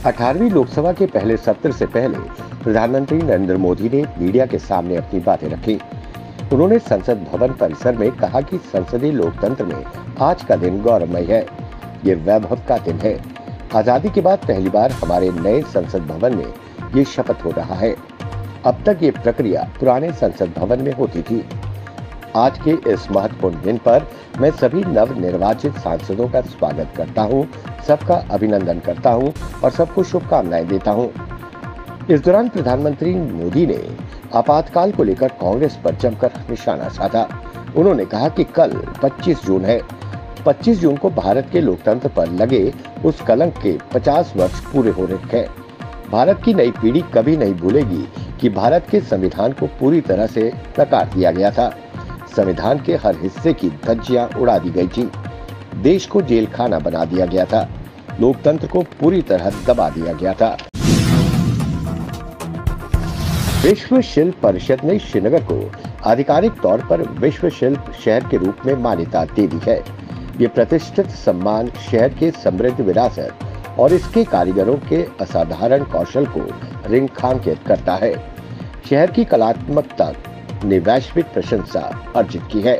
18वीं लोकसभा के पहले सत्र से पहले प्रधानमंत्री नरेंद्र मोदी ने मीडिया के सामने अपनी बातें रखी। उन्होंने संसद भवन परिसर में कहा कि संसदीय लोकतंत्र में आज का दिन गौरवमय है। ये वैभव का दिन है। आजादी के बाद पहली बार हमारे नए संसद भवन में ये शपथ हो रहा है। अब तक ये प्रक्रिया पुराने संसद भवन में होती थी। आज के इस महत्वपूर्ण दिन पर मैं सभी नवनिर्वाचित सांसदों का स्वागत करता हूं, सबका अभिनंदन करता हूं और सबको शुभकामनाएं देता हूं। इस दौरान प्रधानमंत्री मोदी ने आपातकाल को लेकर कांग्रेस पर जमकर निशाना साधा। उन्होंने कहा कि कल 25 जून है। 25 जून को भारत के लोकतंत्र पर लगे उस कलंक के 50 वर्ष पूरे हो रहे हैं। भारत की नई पीढ़ी कभी नहीं भूलेगी कि भारत के संविधान को पूरी तरह से नकार दिया गया था। संविधान के हर हिस्से की धज्जियां उड़ा दी गई थी। देश को जेल खाना बना दिया गया था। लोकतंत्र को पूरी तरह दबा दिया गया था। विश्व शिल्प परिषद ने श्रीनगर को आधिकारिक तौर पर विश्व शिल्प शहर के रूप में मान्यता दे दी है। ये प्रतिष्ठित सम्मान शहर के समृद्ध विरासत और इसके कारीगरों के असाधारण कौशल को रेखांकित करता है। शहर की कलात्मकता ने वैश्विक प्रशंसा अर्जित की है।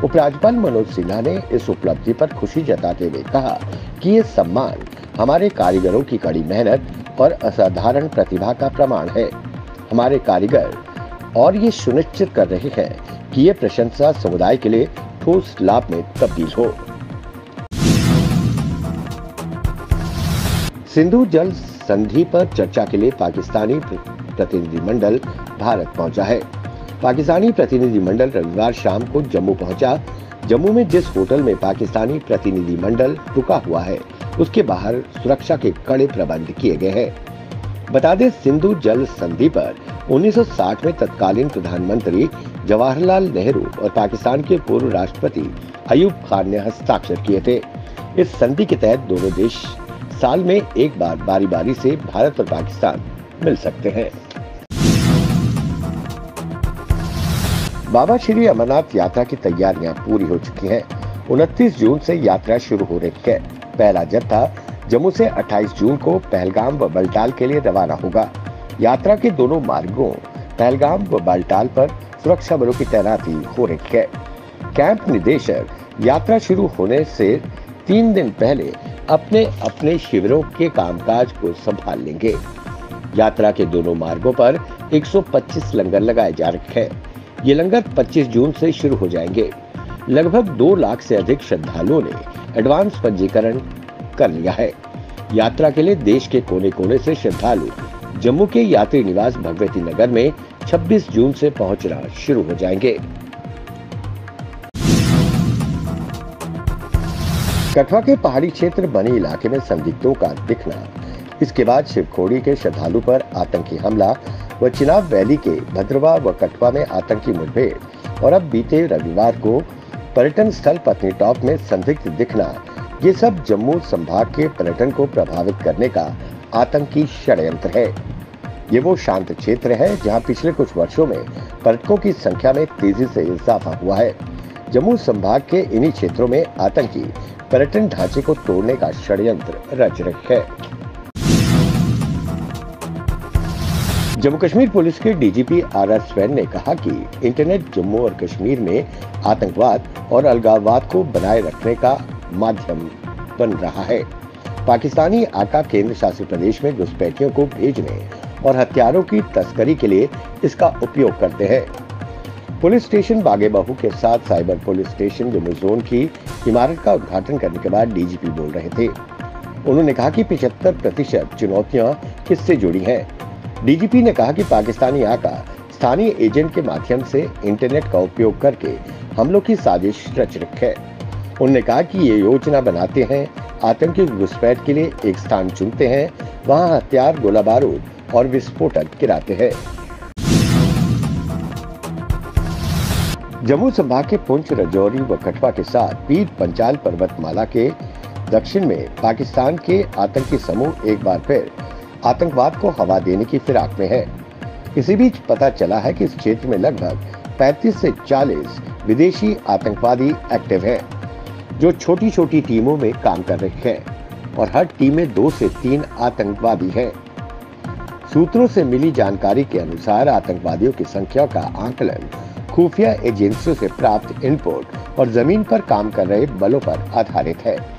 उपराज्यपाल मनोज सिन्हा ने इस उपलब्धि पर खुशी जताते हुए कहा कि ये सम्मान हमारे कारीगरों की कड़ी मेहनत और असाधारण प्रतिभा का प्रमाण है। हमारे कारीगर और ये सुनिश्चित कर रहे हैं कि ये प्रशंसा समुदाय के लिए ठोस लाभ में तब्दील हो। सिंधु जल संधि पर चर्चा के लिए पाकिस्तानी प्रतिनिधिमंडल भारत पहुंचा है। पाकिस्तानी प्रतिनिधिमंडल रविवार शाम को जम्मू पहुंचा। जम्मू में जिस होटल में पाकिस्तानी प्रतिनिधिमंडल रुका हुआ है, उसके बाहर सुरक्षा के कड़े प्रबंध किए गए हैं। बता दें, सिंधु जल संधि पर 1960 में तत्कालीन प्रधानमंत्री जवाहरलाल नेहरू और पाकिस्तान के पूर्व राष्ट्रपति अयूब खान ने हस्ताक्षर किए थे। इस संधि के तहत दोनों देश साल में एक बार बारी बारी से भारत और पाकिस्तान मिल सकते हैं। बाबा श्री अमरनाथ यात्रा की तैयारियां पूरी हो चुकी हैं। 29 जून से यात्रा शुरू हो रही है। पहला जत्था जम्मू से 28 जून को पहलगाम व बलटाल के लिए रवाना होगा। यात्रा के दोनों मार्गों पहलगाम व बलटाल पर सुरक्षा बलों की तैनाती हो रही है। कैंप निदेशक यात्रा शुरू होने से 3 दिन पहले अपने अपने शिविरों के कामकाज को संभाल लेंगे। यात्रा के दोनों मार्गों पर 125 लंगर लगाए जा रखे हैं। ये लंगर 25 जून से शुरू हो जाएंगे। लगभग 2 लाख से अधिक श्रद्धालुओं ने एडवांस पंजीकरण कर लिया है। यात्रा के लिए देश के कोने कोने से श्रद्धालु जम्मू के यात्री निवास भगवती नगर में 26 जून से पहुंचना शुरू हो जाएंगे। कठुआ के पहाड़ी क्षेत्र बनी इलाके में संदिग्धों का दिखना, इसके बाद शिवखोड़ी के श्रद्धालु पर आतंकी हमला व चिनाब वैली के भद्रवा व कठुआ में आतंकी मुठभेड़ और अब बीते रविवार को पर्यटन स्थल पत्नीटॉप में संदिग्ध दिखना, ये सब जम्मू संभाग के पर्यटन को प्रभावित करने का आतंकी षड्यंत्र है। ये वो शांत क्षेत्र है जहां पिछले कुछ वर्षों में पर्यटकों की संख्या में तेजी से इजाफा हुआ है। जम्मू संभाग के इन्हीं क्षेत्रों में आतंकी पर्यटन ढांचे को तोड़ने का षड्यंत्र रच रहे हैं। जम्मू कश्मीर पुलिस के डीजीपी आर स्वैन ने कहा कि इंटरनेट जम्मू और कश्मीर में आतंकवाद और अलगाववाद को बनाए रखने का माध्यम बन रहा है। पाकिस्तानी आका केंद्र शासित प्रदेश में घुसपैठियों को भेजने और हथियारों की तस्करी के लिए इसका उपयोग करते हैं। पुलिस स्टेशन बागे बाहू के साथ cyber police station Jammu zone की इमारत का उद्घाटन करने के बाद डीजीपी बोल रहे थे। उन्होंने कहा कि 75% चुनौतियां किससे जुड़ी हैं। डीजीपी ने कहा कि पाकिस्तानी आका स्थानीय एजेंट के माध्यम से इंटरनेट का उपयोग करके हमलों की साजिश रच रखी है। उन्होंने कहा कि ये योजना बनाते हैं, आतंकी घुसपैठ के लिए एक स्थान चुनते हैं, वहां हथियार, गोला बारूद और विस्फोटक गिराते हैं। जम्मू संभाग के पुंछ, राजौरी व कठुआ के साथ पीर पंचाल पर्वतमाला के दक्षिण में पाकिस्तान के आतंकी समूह एक बार फिर आतंकवाद को हवा देने की फिराक में है। इसी बीच पता चला है कि इस क्षेत्र में लगभग 35 से 40 विदेशी आतंकवादी एक्टिव हैं, जो छोटी छोटी टीमों में काम कर रहे हैं। और हर टीम में 2 से 3 आतंकवादी हैं। सूत्रों से मिली जानकारी के अनुसार आतंकवादियों की संख्या का आकलन खुफिया एजेंसियों से प्राप्त इनपुट और जमीन पर काम कर रहे बलों पर आधारित है।